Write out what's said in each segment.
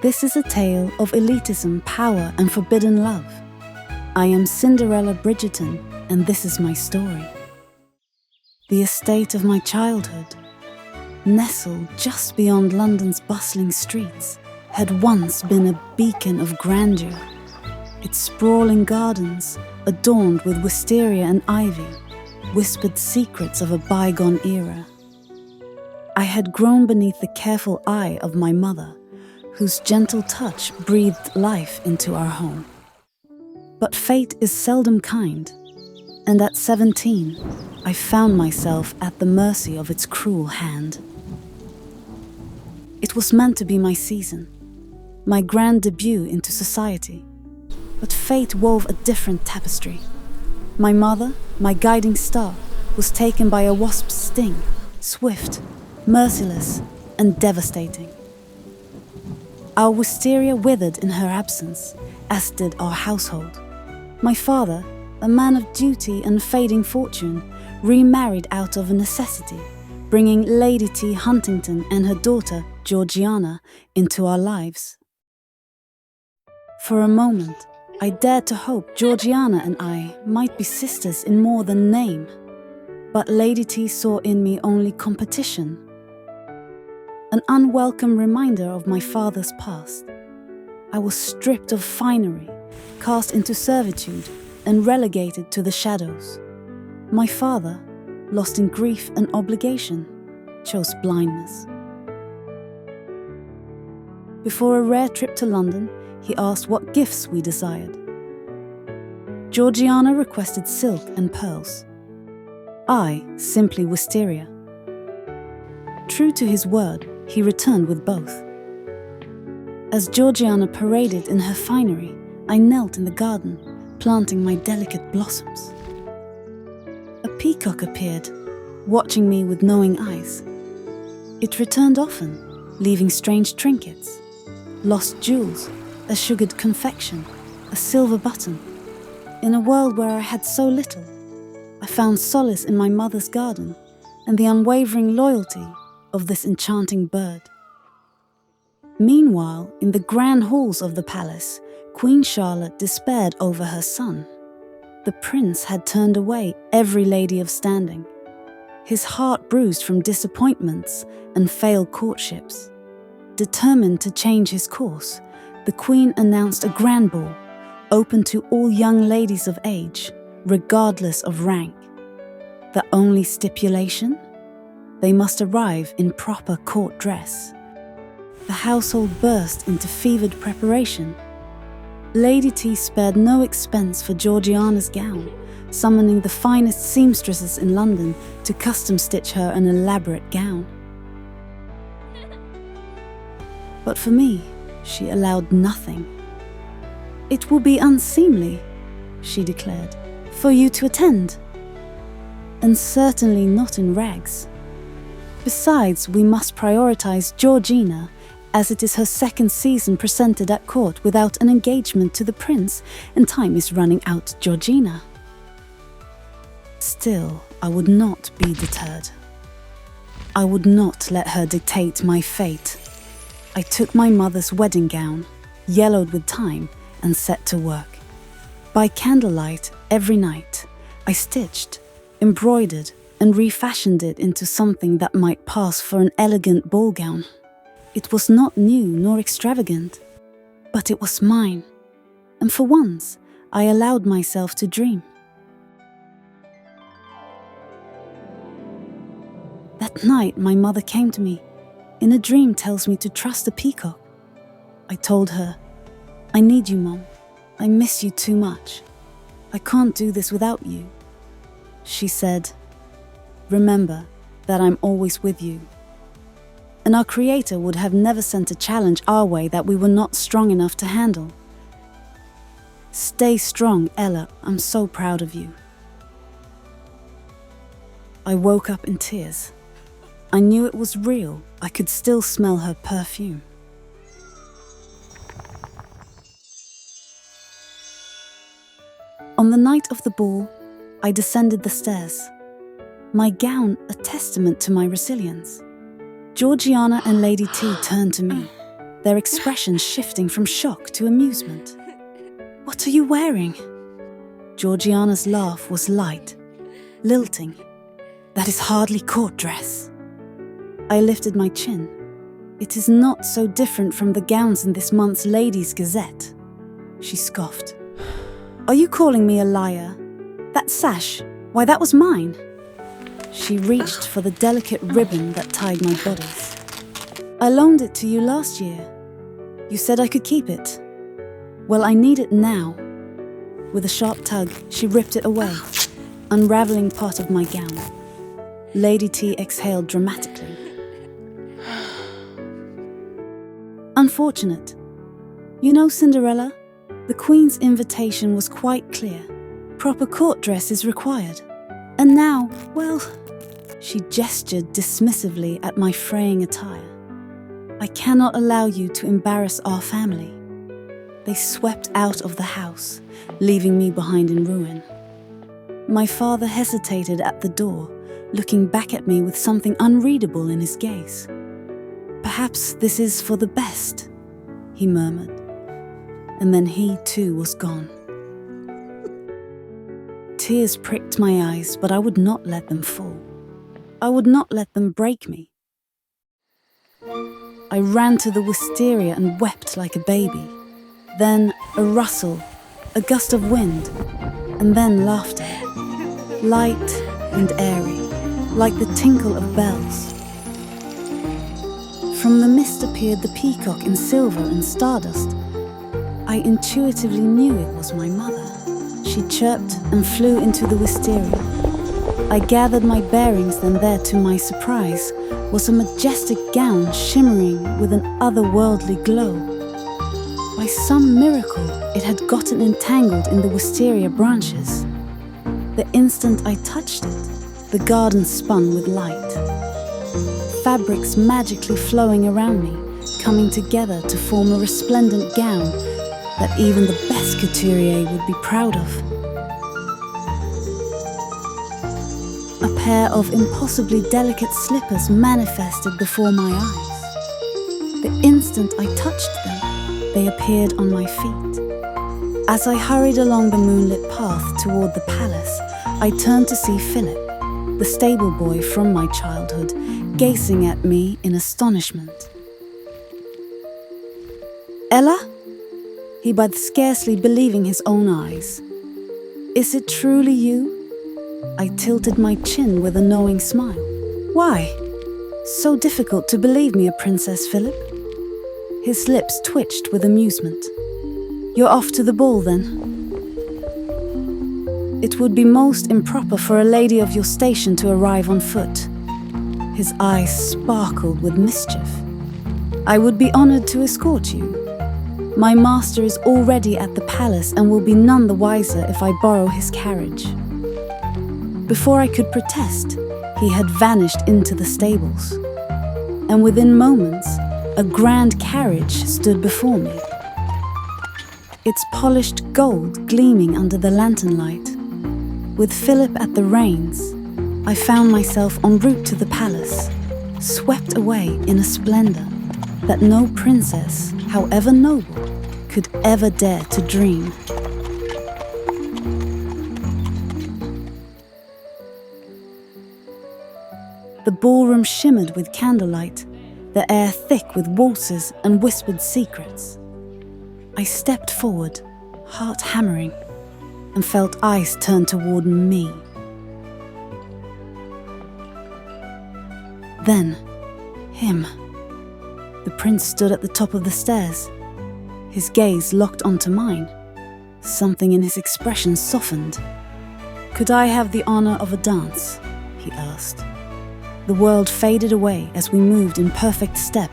This is a tale of elitism, power, and forbidden love. I am Cinderella Bridgerton, and this is my story. The estate of my childhood, nestled just beyond London's bustling streets, had once been a beacon of grandeur. Its sprawling gardens, adorned with wisteria and ivy, whispered secrets of a bygone era. I had grown beneath the careful eye of my mother, whose gentle touch breathed life into our home. But fate is seldom kind, and at 17, I found myself at the mercy of its cruel hand. It was meant to be my season, my grand debut into society, but fate wove a different tapestry. My mother, my guiding star, was taken by a wasp's sting, swift, merciless, and devastating. Our wisteria withered in her absence, as did our household. My father, a man of duty and fading fortune, remarried out of necessity, bringing Lady T. Huntington and her daughter, Georgiana, into our lives. For a moment, I dared to hope Georgiana and I might be sisters in more than name, but Lady T saw in me only competition. An unwelcome reminder of my father's past. I was stripped of finery, cast into servitude, and relegated to the shadows. My father, lost in grief and obligation, chose blindness. Before a rare trip to London, he asked what gifts we desired. Georgiana requested silk and pearls. I, simply wisteria. True to his word, he returned with both. As Georgiana paraded in her finery, I knelt in the garden, planting my delicate blossoms. A peacock appeared, watching me with knowing eyes. It returned often, leaving strange trinkets, lost jewels, a sugared confection, a silver button. In a world where I had so little, I found solace in my mother's garden and the unwavering loyalty of this enchanting bird. Meanwhile, in the grand halls of the palace, Queen Charlotte despaired over her son. The prince had turned away every lady of standing, his heart bruised from disappointments and failed courtships. Determined to change his course, the queen announced a grand ball, open to all young ladies of age, regardless of rank. The only stipulation? They must arrive in proper court dress. The household burst into fevered preparation. Lady T spared no expense for Georgiana's gown, summoning the finest seamstresses in London to custom stitch her an elaborate gown. But for me, she allowed nothing. "It will be unseemly," she declared, "for you to attend. And certainly not in rags. Besides, we must prioritize Georgina, as it is her second season presented at court without an engagement to the prince, and time is running out, Georgina." Still, I would not be deterred. I would not let her dictate my fate. I took my mother's wedding gown, yellowed with time, and set to work. By candlelight, every night, I stitched, embroidered, and refashioned it into something that might pass for an elegant ball gown. It was not new nor extravagant, but it was mine, and for once, I allowed myself to dream. That night, my mother came to me, in a dream tells me to trust the peacock. I told her, "I need you, Mom. I miss you too much. I can't do this without you." She said, "Remember that I'm always with you." And our Creator would have never sent a challenge our way that we were not strong enough to handle. Stay strong, Ella. I'm so proud of you. I woke up in tears. I knew it was real. I could still smell her perfume. On the night of the ball, I descended the stairs, my gown a testament to my resilience. Georgiana and Lady T turned to me, their expressions shifting from shock to amusement. "What are you wearing?" Georgiana's laugh was light, lilting. "That is hardly court dress." I lifted my chin. "It is not so different from the gowns in this month's Ladies' Gazette." She scoffed. "Are you calling me a liar? That sash, why, that was mine." She reached for the delicate ribbon that tied my bodice. "I loaned it to you last year. You said I could keep it. Well, I need it now." With a sharp tug, she ripped it away, unraveling part of my gown. Lady T exhaled dramatically. "Unfortunate. You know, Cinderella, the Queen's invitation was quite clear. Proper court dress is required. And now, well..." She gestured dismissively at my fraying attire. "I cannot allow you to embarrass our family." They swept out of the house, leaving me behind in ruin. My father hesitated at the door, looking back at me with something unreadable in his gaze. "Perhaps this is for the best," he murmured. And then he too was gone. Tears pricked my eyes, but I would not let them fall. I would not let them break me. I ran to the wisteria and wept like a baby. Then a rustle, a gust of wind, and then laughter. Light and airy, like the tinkle of bells. From the mist appeared the peacock in silver and stardust. I intuitively knew it was my mother. She chirped and flew into the wisteria. I gathered my bearings, then there, to my surprise, was a majestic gown shimmering with an otherworldly glow. By some miracle, it had gotten entangled in the wisteria branches. The instant I touched it, the garden spun with light. Fabrics magically flowing around me, coming together to form a resplendent gown that even the best couturier would be proud of. A pair of impossibly delicate slippers manifested before my eyes. The instant I touched them, they appeared on my feet. As I hurried along the moonlit path toward the palace, I turned to see Philip, the stable boy from my childhood, gazing at me in astonishment. "Ella?" he breathed, scarcely believing his own eyes. "Is it truly you?" I tilted my chin with a knowing smile. "Why? So difficult to believe me a princess, Philip?" His lips twitched with amusement. "You're off to the ball, then?" "It would be most improper for a lady of your station to arrive on foot." His eyes sparkled with mischief. "I would be honored to escort you. My master is already at the palace and will be none the wiser if I borrow his carriage." Before I could protest, he had vanished into the stables. And within moments, a grand carriage stood before me. Its polished gold gleaming under the lantern light. With Philip at the reins, I found myself en route to the palace, swept away in a splendor that no princess, however noble, could ever dare to dream. The ballroom shimmered with candlelight, the air thick with waltzes and whispered secrets. I stepped forward, heart hammering, and felt eyes turn toward me. Then, him. The prince stood at the top of the stairs, his gaze locked onto mine. Something in his expression softened. "Could I have the honor of a dance?" he asked. The world faded away as we moved in perfect step.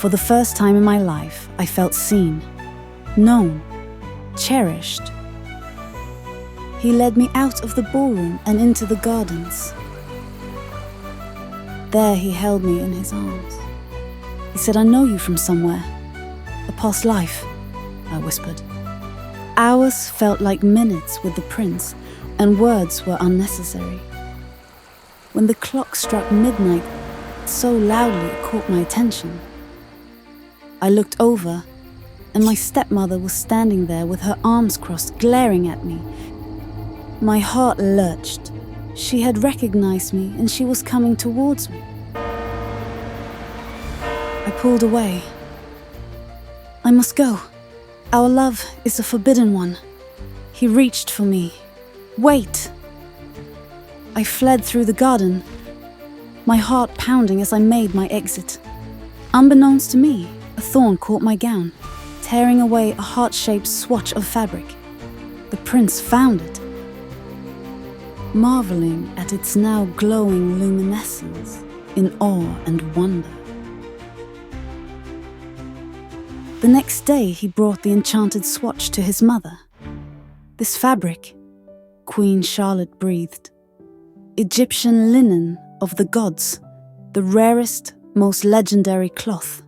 For the first time in my life, I felt seen, known, cherished. He led me out of the ballroom and into the gardens. There he held me in his arms. He said, "I know you from somewhere. A past life," I whispered. Hours felt like minutes with the prince, and words were unnecessary. When the clock struck midnight, so loudly it caught my attention. I looked over, and my stepmother was standing there with her arms crossed, glaring at me. My heart lurched. She had recognized me, and she was coming towards me. I pulled away. I must go. Our love is a forbidden one. He reached for me. Wait! I fled through the garden, my heart pounding as I made my exit. Unbeknownst to me, a thorn caught my gown, tearing away a heart-shaped swatch of fabric. The prince found it, marveling at its now glowing luminescence in awe and wonder. The next day he brought the enchanted swatch to his mother. This fabric, Queen Charlotte breathed, Egyptian linen of the gods, the rarest, most legendary cloth.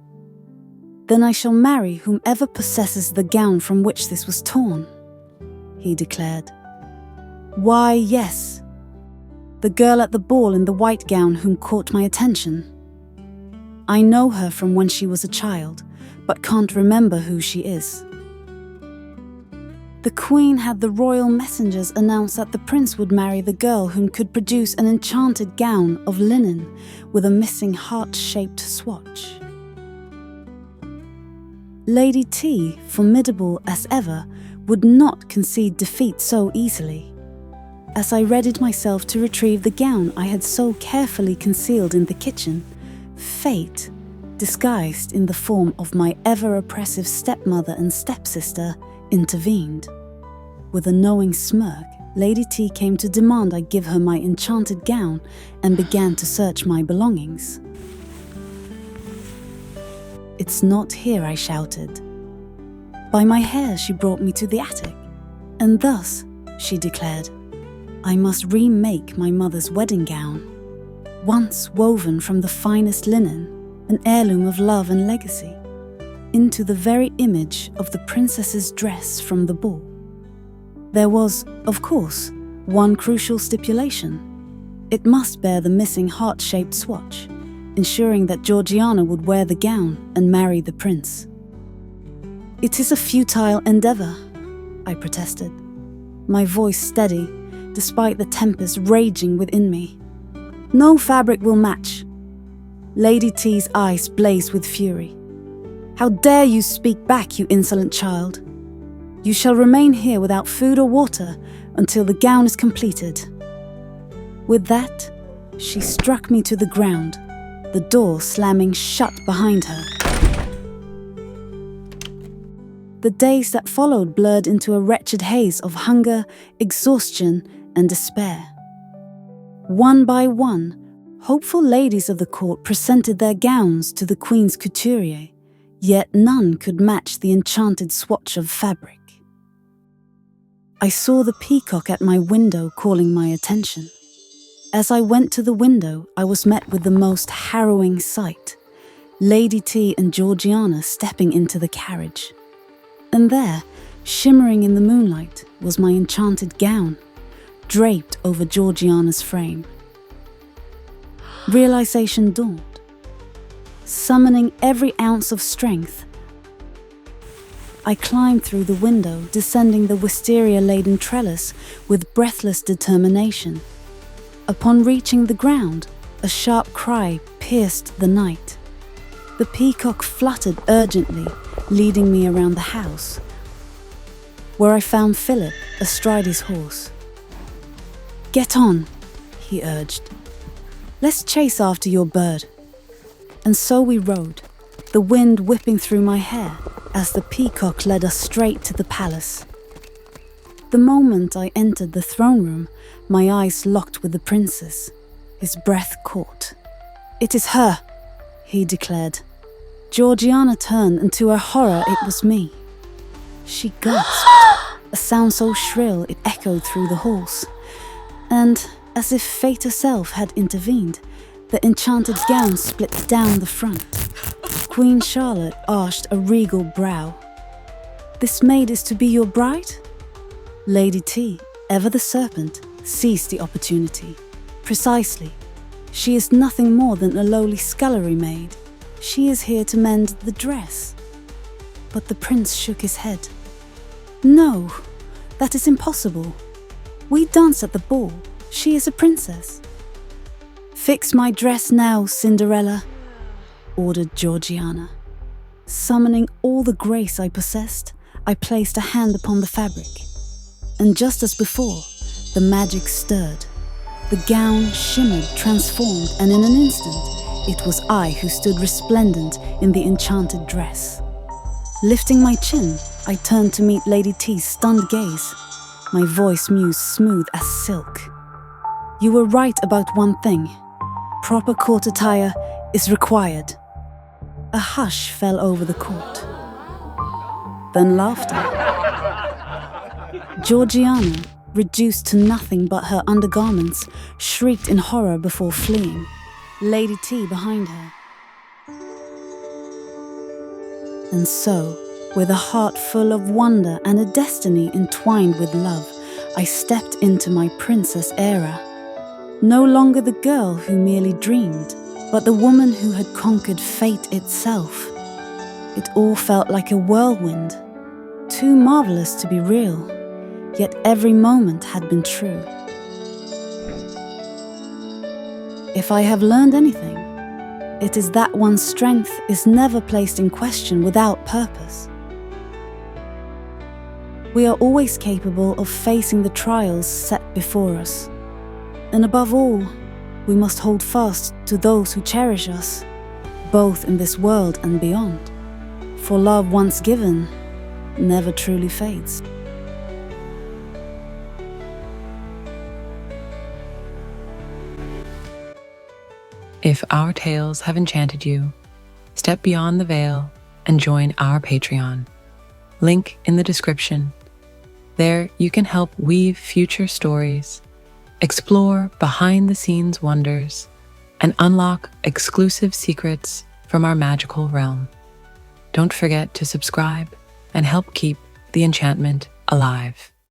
Then I shall marry whomever possesses the gown from which this was torn, he declared. Why, yes, the girl at the ball in the white gown whom caught my attention. I know her from when she was a child, but can't remember who she is. The queen had the royal messengers announce that the prince would marry the girl whom could produce an enchanted gown of linen with a missing heart-shaped swatch. Lady T, formidable as ever, would not concede defeat so easily. As I readied myself to retrieve the gown I had so carefully concealed in the kitchen, fate, disguised in the form of my ever-oppressive stepmother and stepsister, intervened. With a knowing smirk, Lady T came to demand I give her my enchanted gown and began to search my belongings. It's not here, I shouted. By my hair she brought me to the attic, and thus, she declared, I must remake my mother's wedding gown, once woven from the finest linen, an heirloom of love and legacy, into the very image of the princess's dress from the ball. There was, of course, one crucial stipulation. It must bear the missing heart-shaped swatch, ensuring that Georgiana would wear the gown and marry the prince. It is a futile endeavor, I protested, my voice steady, despite the tempest raging within me. No fabric will match. Lady T's eyes blazed with fury. How dare you speak back, you insolent child? You shall remain here without food or water until the gown is completed. With that, she struck me to the ground, the door slamming shut behind her. The days that followed blurred into a wretched haze of hunger, exhaustion, and despair. One by one, hopeful ladies of the court presented their gowns to the queen's couturier, yet none could match the enchanted swatch of fabric. I saw the peacock at my window calling my attention. As I went to the window, I was met with the most harrowing sight. Lady T and Georgiana stepping into the carriage. And there, shimmering in the moonlight, was my enchanted gown, draped over Georgiana's frame. Realization dawned. Summoning every ounce of strength, I climbed through the window, descending the wisteria-laden trellis with breathless determination. Upon reaching the ground, a sharp cry pierced the night. The peacock fluttered urgently, leading me around the house, where I found Philip astride his horse. "Get on," he urged. "Let's chase after your bird." And so we rode, the wind whipping through my hair as the peacock led us straight to the palace. The moment I entered the throne room, my eyes locked with the princess. His breath caught. "It is her," he declared. Georgiana turned, and to her horror, it was me. She gasped, a sound so shrill it echoed through the halls. And, as if fate herself had intervened, the enchanted gown split down the front. Queen Charlotte arched a regal brow. "This maid is to be your bride?" Lady T, ever the serpent, seized the opportunity. "Precisely. She is nothing more than a lowly scullery maid. She is here to mend the dress," But the prince shook his head. No, that is impossible. We dance at the ball. She is a princess. Fix my dress now, Cinderella, ordered Georgiana. Summoning all the grace I possessed, I placed a hand upon the fabric. And just as before, the magic stirred. The gown shimmered, transformed, and in an instant, it was I who stood resplendent in the enchanted dress. Lifting my chin, I turned to meet Lady T's stunned gaze. My voice mused smooth as silk. You were right about one thing. Proper court attire is required. A hush fell over the court. Then laughter. Georgiana, reduced to nothing but her undergarments, shrieked in horror before fleeing. Lady T behind her. And so, with a heart full of wonder and a destiny entwined with love, I stepped into my princess era. No longer the girl who merely dreamed, but the woman who had conquered fate itself. It all felt like a whirlwind, too marvelous to be real, yet every moment had been true. If I have learned anything, it is that one's strength is never placed in question without purpose. We are always capable of facing the trials set before us. And above all, we must hold fast to those who cherish us, both in this world and beyond. For love once given never truly fades. If our tales have enchanted you, step beyond the veil and join our Patreon. Link in the description. There you can help weave future stories, explore behind-the-scenes wonders, and unlock exclusive secrets from our magical realm. Don't forget to subscribe and help keep the enchantment alive.